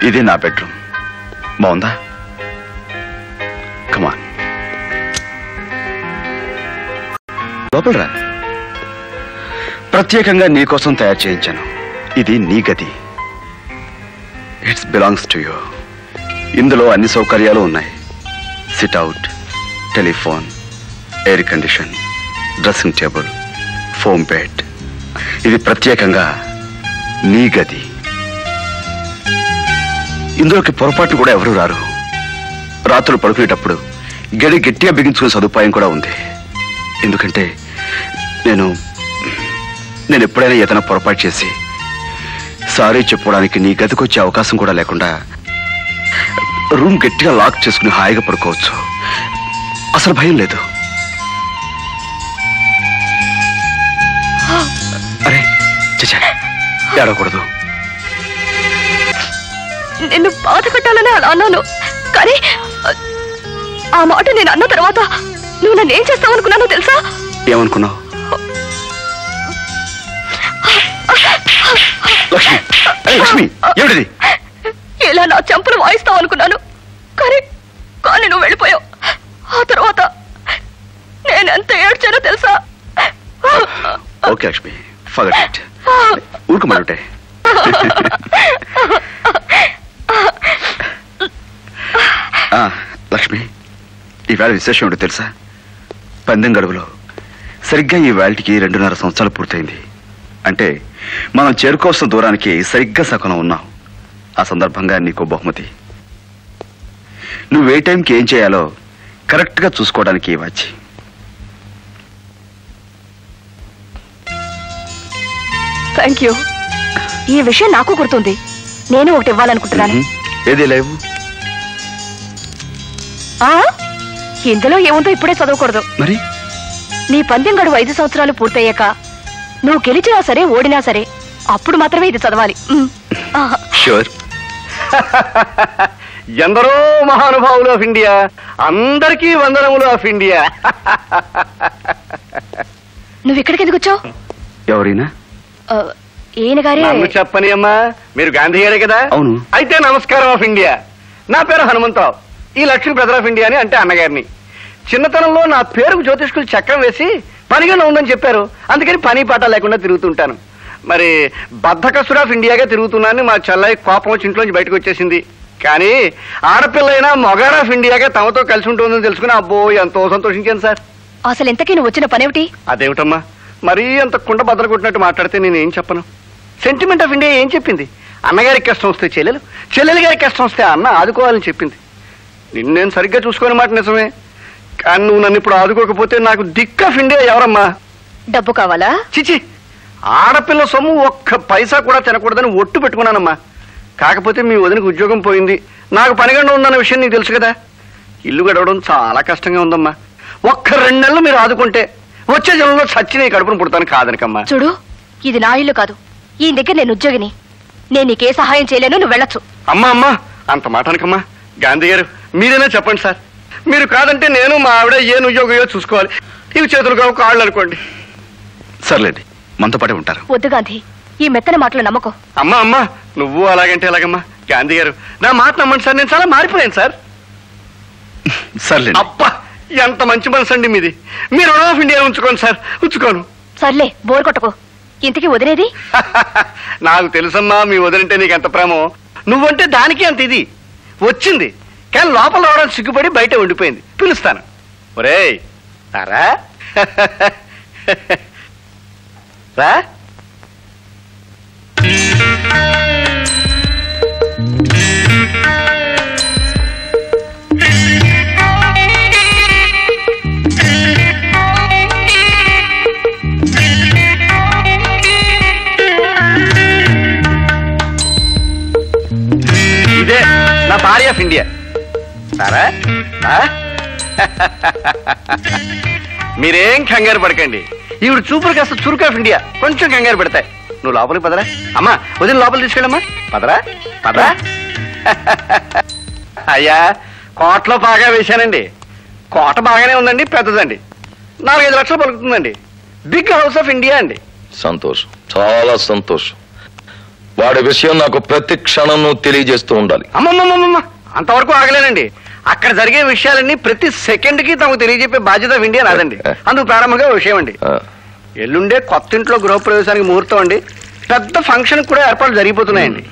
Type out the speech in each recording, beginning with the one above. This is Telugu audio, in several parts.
ఇది నా బెడ్రూమ్. బాగుందా? కమాన్, లోపలరా. ప్రత్యేకంగా నీకోసం తయారు చేయించాను. ఇది నీ గది. It's belongs to you. ఇందులో అన్ని సౌకర్యాలు ఉన్నాయి. Sit-out, telephone, air condition, dressing table, foam bed. ఇది ప్రత్యేకంగా నీ గది. ఇందులోకి పొరపాటు కూడా ఎవరు రారు. రాత్రులు పడుకునేటప్పుడు గడి గట్టిగా బిగించుకునే సదుపాయం కూడా ఉంది. ఎందుకంటే నేను ఎప్పుడైనా ఏదైనా పొరపాటు చేసి సారీ చెప్పుకోవడానికి నీ గదికి వచ్చే అవకాశం కూడా లేకుండా రూమ్ గట్టిగా లాక్ చేసుకుని హాయిగా పడుకోవచ్చు. అసలు భయం లేదు. అరే చచ్చా, ఏడకూడదు. నిన్ను బాధ కట్టాలని అలా అన్నాను, కానీ ఆ మాట నేను అన్న తర్వాత నువ్వు నన్ను ఏం చేస్తావనుకున్నానో తెలుసా? ఏమనుకున్నావు? లక్ష్మి, లక్ష్మి, ఏమిటిది? ఇలా నా చెంపలు వాయిస్తావు అనుకున్నాను, కానీ నువ్వు వెళ్ళిపోయావు. ఆ తర్వాత నేనెంత ఏడ్చానో తెలుసా? Okay Lakshmi, forget it. ఊరుకోమంటే లక్ష్మి, ఈవేళ విశేషం ఏంటో తెలుసా? పందెం గడువులో సరిగ్గా ఈ వేళకి 2.5 సంవత్సరాలు పూర్తయింది. అంటే మనం చేరుకోవాల్సిన దూరానికి సరిగ్గా సగం ఉన్నాం. ఆ సందర్భంగా నీకు బహుమతి. నువ్వు ఏ టైంకి ఏం చేయాలో కరెక్ట్గా చూసుకోవడానికి ఈ వాచ్. Thank you. ఈ విషయం నాకు గుర్తుంది. నేను ఒకటి ఇవ్వాలనుకుంటున్నాను. ఏది లేవు? ఇందులో ఏముందో ఇప్పుడే చదవకూడదు. మరి నీ పందెం గడువు 5 సంవత్సరాలు పూర్తయ్యాక నువ్వు గెలిచినా సరే ఓడినా సరే అప్పుడు మాత్రమే ఇది చదవాలి. షూర్. ఎందరో మహానుభావులు ఆఫ్ ఇండియా, అందరికీ వందనములు ఆఫ్ ఇండియా. నువ్వు ఇక్కడికి ఎందుకు వచ్చావు? ఎవరైనా? ఈయన గారే. నన్ను చెప్పని అమ్మా, మీరు గాంధీ గారే కదా? అవును. అయితే నమస్కారం ఆఫ్ ఇండియా. నా పేరు హనుమంతరావు. ఈ లక్ష్మీ బ్రదర్ ఆఫ్ ఇండియా అని అంటే అన్నగారిని. చిన్నతనంలో నా పేరుకు జ్యోతిష్కులు చక్రం వేసి పనిగా ఉందని చెప్పారు. అందుకని పని పాట లేకుండా తిరుగుతుంటాను. మరి బద్ధకస్తుడు ఆఫ్ ఇండియాగా తిరుగుతున్నానని మా చెల్లయ్య కోపం వచ్చి ఇంట్లోంచి బయటకు వచ్చేసింది. కానీ ఆడపిల్లైనా మొగాడు ఆఫ్ ఇండియాగా తమతో కలిసి ఉంటుందని తెలుసుకుని అబ్బో ఎంతో సంతోషించాను సార్. అసలు ఇంతకీ నువ్వు వచ్చిన పనేమిటి? అదేమిటమ్మా, మరీ అంత కుండ బద్దలు కొట్టినట్టు మాట్లాడితే నేనేం చెప్పను. సెంటిమెంట్ ఆఫ్ ఇండియా ఏం చెప్పింది? అన్నగారికి కష్టం వస్తే చెల్లెలు, చెల్లెలి గారికి కష్టం వస్తే అన్న ఆదుకోవాలని చెప్పింది. నిన్ను నేను సరిగ్గా చూసుకోని మాట నిజమే, కానీ నువ్వు నన్ను ఇప్పుడు ఆదుకోకపోతే నాకు దిక్ ఆఫ్ ఇండియా ఎవరమ్మా? డబ్బు కావాలా? చిచి, ఆడపిల్ల సొమ్ము ఒక్క పైసా కూడా తినకూడదని ఒట్టు పెట్టుకున్నానమ్మా. కాకపోతే మీ వదినకు ఉద్యోగం పోయింది, నాకు పనిగండ ఉందన్న విషయం నీకు తెలుసు కదా. ఇల్లు గడవడం చాలా కష్టంగా ఉందమ్మా. ఒక్క 2 నెలలు మీరు ఆదుకుంటే వచ్చే జనంలో చచ్చి నీ కడుపును పుడతాను కాదనకమ్మా. చూడు, ఇది నా ఇల్లు కాదు. ఈ దగ్గర నేను ఉద్యోగిని. నేను నీకే సహాయం చేయలేను, నువ్వు వెళ్ళొచ్చు. అమ్మా అమ్మా, అంత మాట అనకమ్మా. గాంధీ గారు మీరైనా చెప్పండి సార్. మీరు కాదంటే నేను మా ఆవిడ ఏ ఉద్యోగమో చూసుకోవాలి. ఇవి చేతులు కావు కాళ్ళు అనుకోండి. సర్లేండి, మనతో పాటే ఉంటారు. వద్దు గాంధీ, ఈ మెత్తని మాటలు నమ్మకం. అమ్మా అమ్మా, నువ్వు అలాగంటే ఎలాగమ్మా? గాంధీ గారు నా మాట నమ్మండి సార్, నేను చాలా మారిపోయాను సార్. సర్లేండి. అబ్బా, ఎంత మంచి మనసు అండి మీది. మీరు ఆఫ్ ఇండియా ఉంచుకోండి సార్. ఉంచుకోను. సర్లే, బోర్ కొట్టకు. ఇంతకీ వదిలేది? నాకు తెలుసమ్మా మీ వదిలింటే నీకు ఎంత ప్రేమో. నువ్వంటే దానికి అంత ఇది వచ్చింది. కానీ లోపల రావడానికి సిగ్గుపడి బయట ఉండిపోయింది. పిలుస్తాను. ఒరేయ్ తారా రా. ఇదే నా భార్య ఆఫ్ ఇండియా. సారా మీరేం కంగారు పడకండి. ఈవిడ చూపులు కాస్త చురుకు ఆఫ్ ఇండియా, కొంచెం కంగారు పెడతాయి. నువ్వు లోపలికి పదరా. అమ్మా వదిన లోపలికి తీసుకెళ్ళమ్మా. పదరా పదరా. అయ్యా, కోటలో బాగా వేశానండి. కోట బాగానే ఉందండి, పెద్దదండి. 4-5 లక్షలు పలుకుతుందండి. బిగ్ హౌస్ ఆఫ్ ఇండియా అండి. సంతోషం, చాలా సంతోషం. వాడి విషయం నాకు ప్రతి క్షణం నువ్వు తెలియజేస్తూ ఉండాలి. అమ్మమ్మమ్మమ్మ, అంతవరకు ఆగలేనండి. అక్కడ జరిగే విషయాలన్నీ ప్రతి సెకండ్ కి తమకు తెలియజెప్పే బాధ్యత ఆఫ్ ఇండియా నాదండి. అందుకు ప్రారంభంగా విషయం అండి, ఎల్లుండే కొత్త ఇంట్లో గృహప్రవేశానికి ముహూర్తం అండి. పెద్ద ఫంక్షన్ కూడా ఏర్పాట్లు జరిగిపోతున్నాయండి.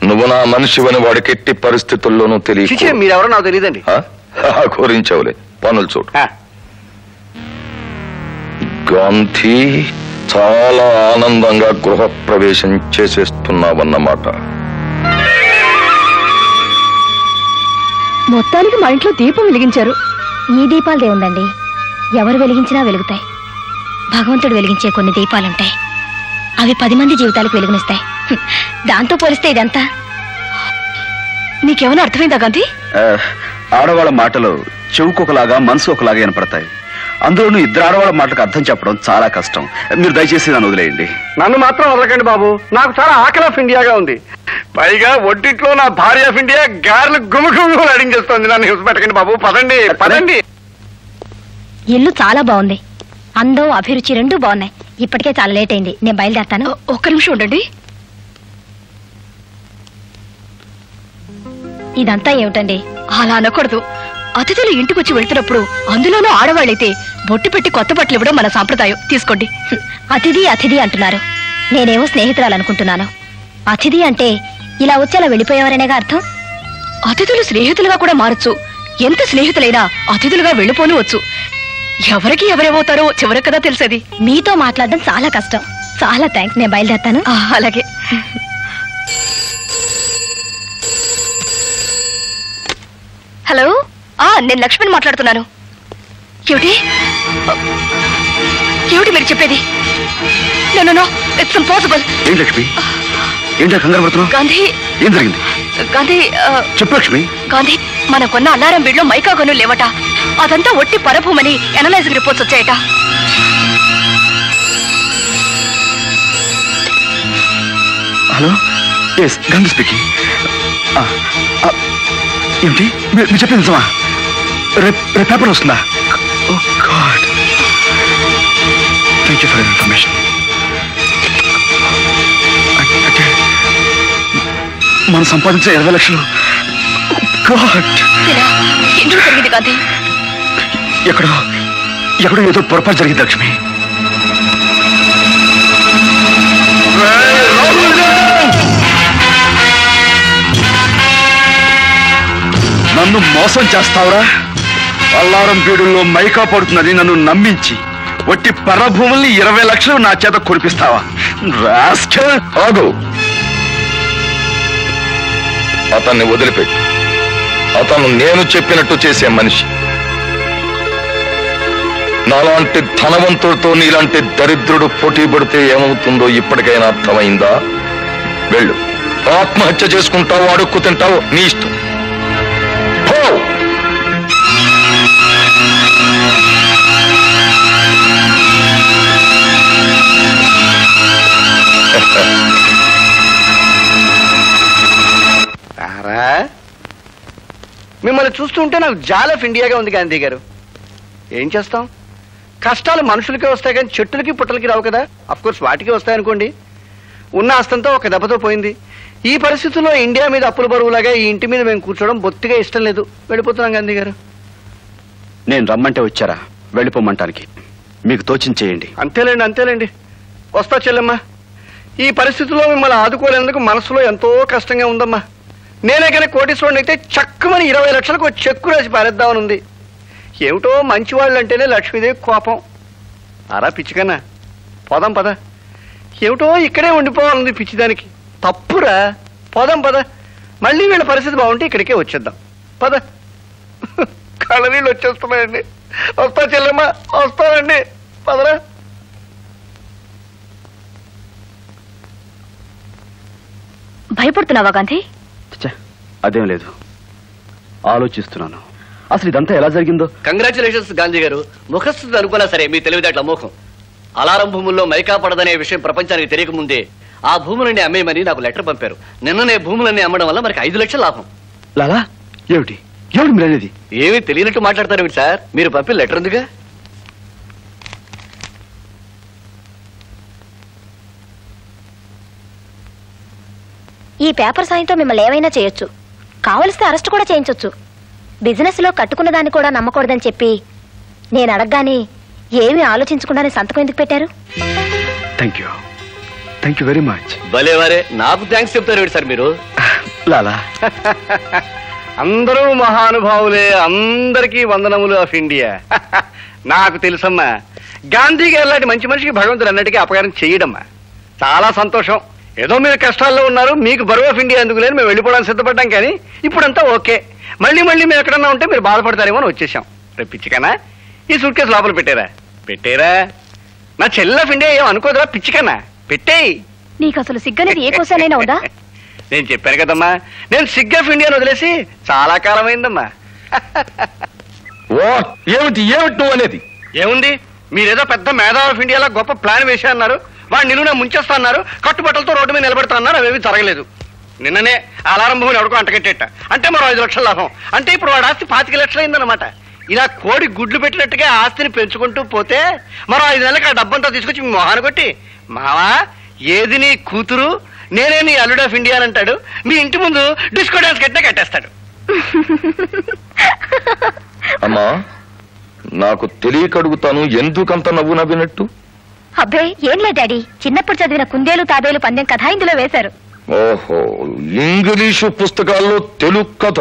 నువ్వు నా మనిషివని వాడికి ఎట్టి పరిస్థితుల్లోనూ తెలియదు. మీరెవరో నాకు తెలియదండి. గురించవులే, పనులు చూడు. గాంధీ చాలా ఆనందంగా గృహప్రవేశం చేసేస్తున్నావన్నమాట. మొత్తానికి మా ఇంట్లో దీపం వెలిగించారు. ఈ దీపాలదే ఉందండి, ఎవరు వెలిగించినా వెలుగుతాయి. భగవంతుడు వెలిగించే కొన్ని దీపాలుంటాయి, అవి 10 మంది జీవితాలకు వెలుగునిస్తాయి. దాంతో పోలిస్తే ఇదంతా. నీకేమైనా అర్థమైందా గాంధీ? ఆడవాళ్ళ మాటలు చెవుకు ఒకలాగా మనసు ఒకలాగా వినపడతాయి. అందులోనూ ఇద్దరు ఆడవాళ్ళ మాటలకు అర్థం చెప్పడం చాలా కష్టం. మీరు దయచేసి నన్ను వదిలేయండి. నన్ను మాత్రం వదలకండి బాబు, నాకు చాలా ఆకలి ఆఫ్ ఇండియాగా ఉంది. పైగా ఒంటిట్లో నా భార్య ఆఫ్ ఇండియా గారెలు గుమగుమలు అడిగించేస్తుంది. నన్ను హింస పెట్టకండి బాబు, పదండి పదండి. ఇల్లు చాలా బాగుంది, అందం అభిరుచి రెండూ బాగున్నాయి. ఇప్పటికే చాలా లేట్ అయింది, నేను బయలుదేరతాను. ఒక్క నిమిషం ఉండండి. ఇదంతా ఏమిటండి? అలా అనకూడదు. అతిథులు ఇంటికి వచ్చి వెళ్తున్నప్పుడు, అందులోనూ ఆడవాళ్ళైతే బొట్టు పెట్టి కొత్త బట్టలు ఇవ్వడం మన సాంప్రదాయం. తీసుకోండి. అతిథి అతిథి అంటున్నారు, నేనేమో స్నేహితురాలు అనుకుంటున్నాను. అతిథి అంటే ఇలా వచ్చేలా వెళ్ళిపోయేవారనేగా అర్థం. అతిథులు స్నేహితులుగా కూడా మారచ్చు. ఎంత స్నేహితులైనా అతిథులుగా వెళ్ళిపోనివచ్చు. ఎవరికి ఎవరేమవుతారో చివరికి కదా తెలిసేది. మీతో మాట్లాడడం చాలా కష్టం. చాలా థ్యాంక్స్, నేను బయలుదేరతాను. అలాగే. హలో, నేను లక్ష్మిని మాట్లాడుతున్నాను. ఏమిటి ఏమిటి మీరు చెప్పేది? No, it's impossible. ఏంటి లక్ష్మి, ఏంటి కంగారు పడుతున్నావు? గాంధీ, ఏం జరిగింది? గాంధీ, చెప్పు లక్ష్మి. గాంధీ, మనకున్న అల్లారం బీడ్లో మైకా గనులు లేవట. అదంతా ఒట్టి పరభూమని ఎనలైజింగ్ రిపోర్ట్స్ వచ్చాయట. Hello, yes Gandhi speaking. ఏమిటి మీరు చెప్పింది నిజమా? రేపు పేపర్ వస్తుందా? Oh God, thank you for information. అంటే మనం సంపాదించే 20 లక్షలు. గాడ్, ఎందుకు జరిగింది గాంధీ? ఎక్కడో ఏదో పొరపాటు జరిగింది లక్ష్మి. నన్ను మోసం చేస్తావురా? అల్లారం పీడుల్లో మైకా పడుతుందని నన్ను నమ్మించి వట్టి పరభూముల్ని 20 లక్షలు నా చేత కురిపిస్తావా? రాస్కెల్. ఆగు, అతన్ని వదిలిపెట్టు. అతను నేను చెప్పినట్టు చేసే మనిషి. నాలాంటి ధనవంతుడితో నీలాంటి దరిద్రుడు పోటీ పడితే ఏమవుతుందో ఇప్పటికైనా అర్థమైందా? వెళ్ళు, ఆత్మహత్య చేసుకుంటావు, అడుక్కు తింటావు, నీ ఇష్టం. మిమ్మల్ని చూస్తుంటే నాకు జాల్ ఆఫ్ ఇండియాగా ఉంది గాంధీ గారు. ఏం చేస్తాం, కష్టాలు మనుషులకే వస్తాయి కానీ చెట్టులకి పుట్టలకి రావు కదా. అఫ్కోర్స్ వాటికి వస్తాయనుకోండి. ఉన్న ఆస్తంతో ఒక దెబ్బతో పోయింది. ఈ పరిస్థితుల్లో ఇండియా మీద అప్పుల బరువులాగా ఈ ఇంటి మీద మేము కూర్చోవడం బొత్తిగా ఇష్టం లేదు. వెళ్ళిపోతున్నాం గాంధీ గారు. నేను రమ్మంటే వచ్చారా వెళ్ళిపోమంటానికి? మీకు తోచించేయండి. అంతేలేండి. వస్తా చెల్లెమ్మా. ఈ పరిస్థితుల్లో మిమ్మల్ని ఆదుకోలేందుకు మనసులో ఎంతో కష్టంగా ఉందమ్మా. నేనే కనుక కోటీశ్వరుని అయితే చక్కుమని 20 లక్షలకు చెక్కు రాసి పారేద్దామని ఉంది. ఏమిటో మంచివాళ్ళు అంటేనే లక్ష్మీదేవి కోపం. అరా పిచ్చికన్నా, పోదాం పద. ఏమిటో ఇక్కడే ఉండిపోవాలంది పిచ్చిదానికి. తప్పురా, పోదాం పద. మళ్ళీ వీళ్ళ పరిస్థితి బాగుంటే ఇక్కడికే వచ్చేద్దాం పద. కళ్ళనీళ్ళు వచ్చేస్తున్నాయండి. వస్తా చెల్లెమ్మా, వస్తానండి, పదరా. భయపడుతున్నావా గాంధీ? అదేం లేదు, ఆలోచిస్తున్నాను అసలు ఇదంతా ఎలా జరిగిందో. కంగ్రాచులేషన్స్ గాంధీ గారు. ముఖస్థితి అనుకున్నా సరే మీ తెలివితేటల మోహం. అలారం భూముల్లో మైకా పడదనే విషయం ప్రపంచానికి తెలియకముందే ఆ భూములన్నీ అమ్మేయమని నాకు లెటర్ పంపారు. నిన్ననే భూములన్నీ అమ్మడం వల్ల మనకి 5 లక్షల లాభం. లాలా, ఏమిటి మీరు అనేది? ఏమీ తెలియనట్టు మాట్లాడతారు సార్. మీరు పంపిన లెటర్ ఉందిగా. ఈ పేపర్ సాయంతో మిమ్మల్ని ఏమైనా చేయొచ్చు, కావలిస్తే అరెస్ట్ కూడా చేయించొచ్చు. బిజినెస్ లో కట్టుకున్న దాన్ని కూడా నమ్మకూడదని చెప్పి నేను అడగగానే ఏమీ ఆలోచించకుండానే సంతకం ఎందుకు పెట్టారు? Thank you very much. భలేవారే, నాకు థ్యాంక్స్ చెప్తారు సార్ మీరు. లాలా, అందరూ మహానుభావులే, అందరికీ వందనములు ఆఫ్ ఇండియా. నాకు తెలుసమ్మా, గాంధీ గారు లాంటి మంచి మనిషికి భగవంతుడు అన్నిటికీ అపకారం చేయడమ్మా. చాలా సంతోషం. ఏదో మీరు కష్టాల్లో ఉన్నారు, మీకు బరువు ఆఫ్ ఇండియా ఎందుకు లేదు, మేము వెళ్ళిపోవడానికి సిద్ధపడ్డాం. కానీ ఇప్పుడంతా ఓకే. మళ్ళీ మేము ఎక్కడన్నా ఉంటే మీరు బాధపడతారేమో అని వచ్చేసాం. రేపు పిచ్చికన్నా ఈ సూట్ కేసు లోపల పెట్టేరా. నా చెల్లి ఆఫ్ ఇండియా ఏం అనుకోదురా పిచ్చికన్నా, పెట్టేయి. నీకు అసలు సిగ్గనేది ఏ కోసానైనా ఉందా? నేను చెప్పాను కదమ్మా, నేను సిగ్ ఆఫ్ ఇండియాను వదిలేసి చాలా కాలం అయిందమ్మా. ఏమిటి నువ్వు అనేది? ఏముంది, మీరేదో పెద్ద మేధా ఆఫ్ ఇండియాలో గొప్ప ప్లాన్ వేసా అన్నారు, వాడు నిలువునే ముంచేస్తా అన్నారు, కట్టుబట్టలతో రోడ్డు మీద నిలబెడతా అన్నారు. అవేవి జరగలేదు. నిన్ననే అలారం భూమిని ఎవడుకో అంటకెట్టేట, అంటే మరో 5 లక్షల లాభం. అంటే ఇప్పుడు వాడు ఆస్తి 25 లక్షలు అయిందన్నమాట. ఇలా కోడి గుడ్లు పెట్టినట్టుగా ఆస్తిని పెంచుకుంటూ పోతే మరో 5 నెలలకు ఆ డబ్బంతా తీసుకొచ్చి మీ మొహాన్ని కొట్టి, మావా ఏది నీ కూతురు, నేనే నీ అల్లుడ్ ఆఫ్ ఇండియా అని అంటాడు. మీ ఇంటి ముందు డిస్కో డాన్స్ కట్టేస్తాడు. అమ్మా, నాకు తెలియక అడుగుతాను, ఎందుకంత నవ్వు నవ్వినట్టు? అబ్బే ఏం లేదు డాడీ, చిన్నప్పుడు చదివిన కుందేలు తాబేలు పందెం కథ ఇందులో వేశారు. ఓహో, ఇంగ్లీషు పుస్తకాల్లో తెలుగు కథ